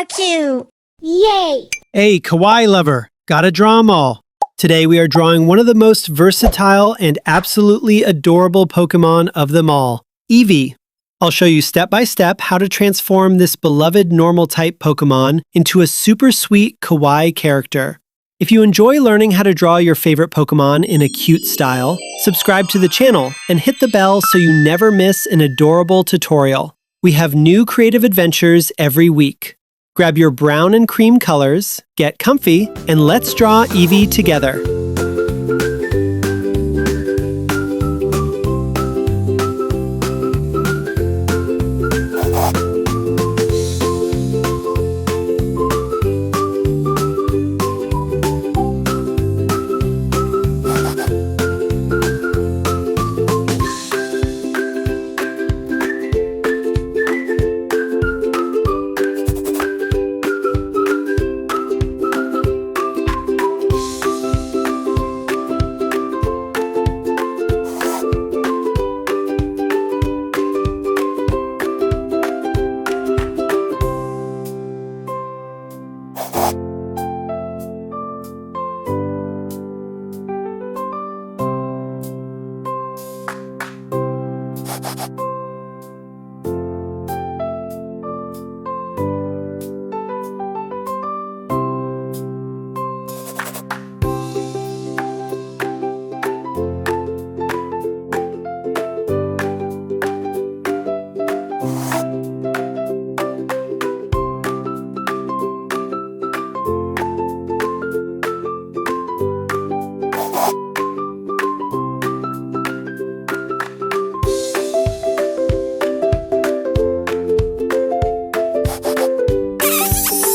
so cute! Yay! Hey, Kawaii Lover, gotta draw 'em all. Today we are drawing one of the most versatile and absolutely adorable Pokemon of them all, Eevee. I'll show you step by step how to transform this beloved Normal-type Pokemon into a super sweet kawaii character. If you enjoy learning how to draw your favorite Pokemon in a cute style, subscribe to the channel and hit the bell so you never miss an adorable tutorial. We have new creative adventures every week. Grab your brown and cream colors, get comfy, and let's draw Eevee together.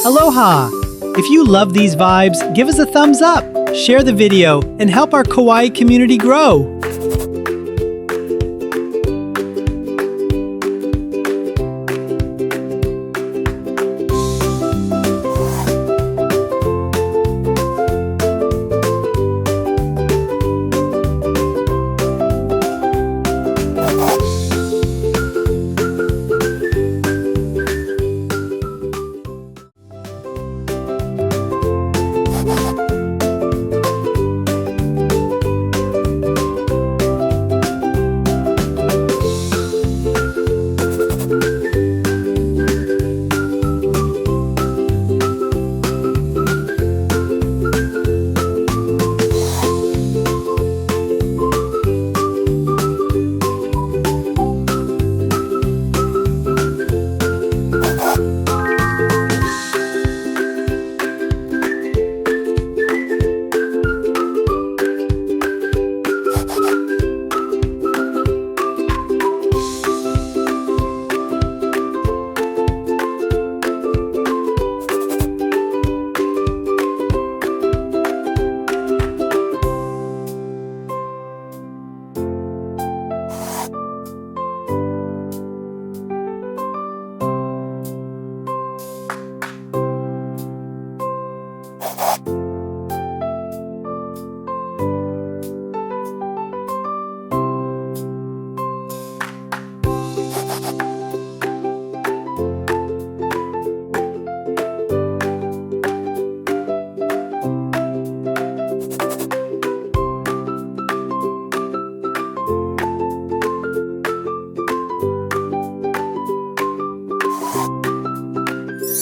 Aloha! If you love these vibes, give us a thumbs up, share the video, and help our kawaii community grow.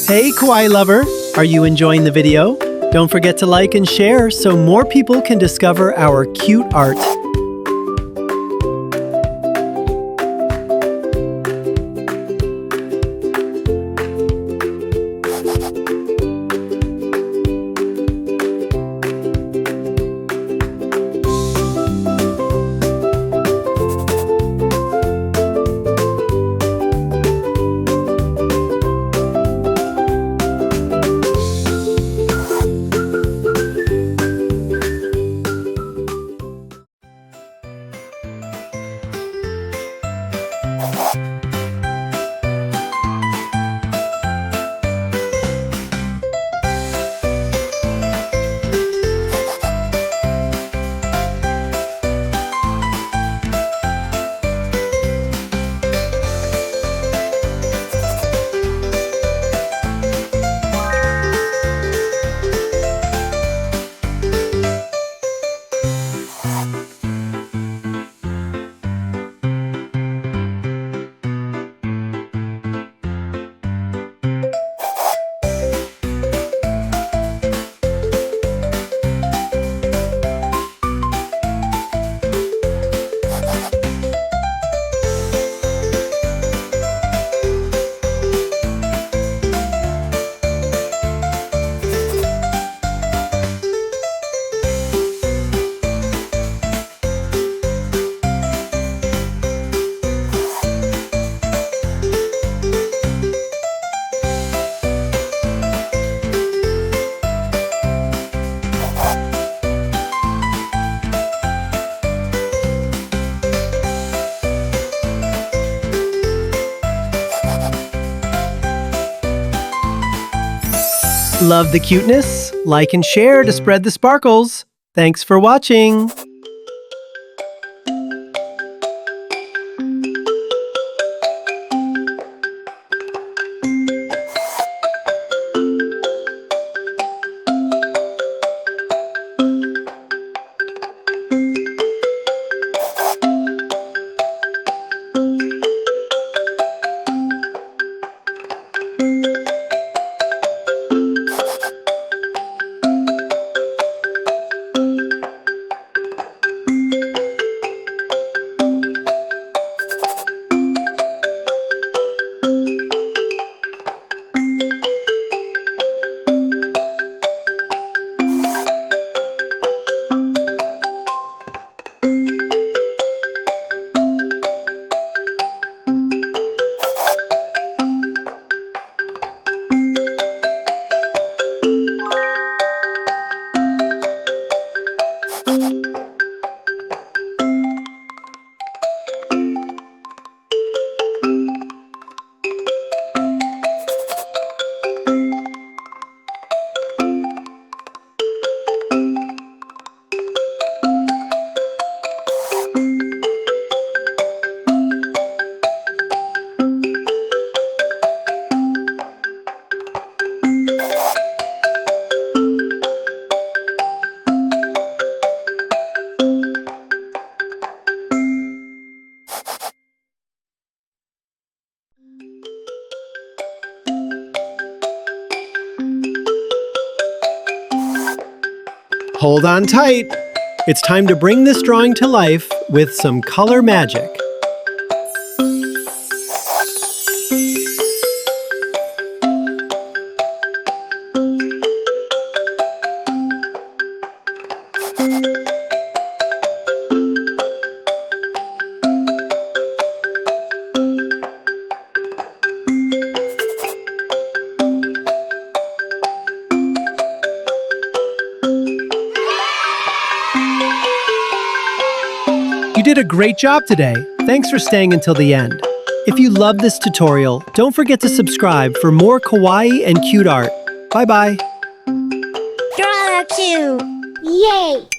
Hey Kawaii Lover, are you enjoying the video? Don't forget to like and share so more people can discover our cute art. Love the cuteness? Like and share to spread the sparkles. Thanks for watching. Hold on tight. It's time to bring this drawing to life with some color magic. You did a great job today. Thanks for staying until the end. If you love this tutorial, don't forget to subscribe for more kawaii and cute art. Bye-bye. Draw cute. Yay!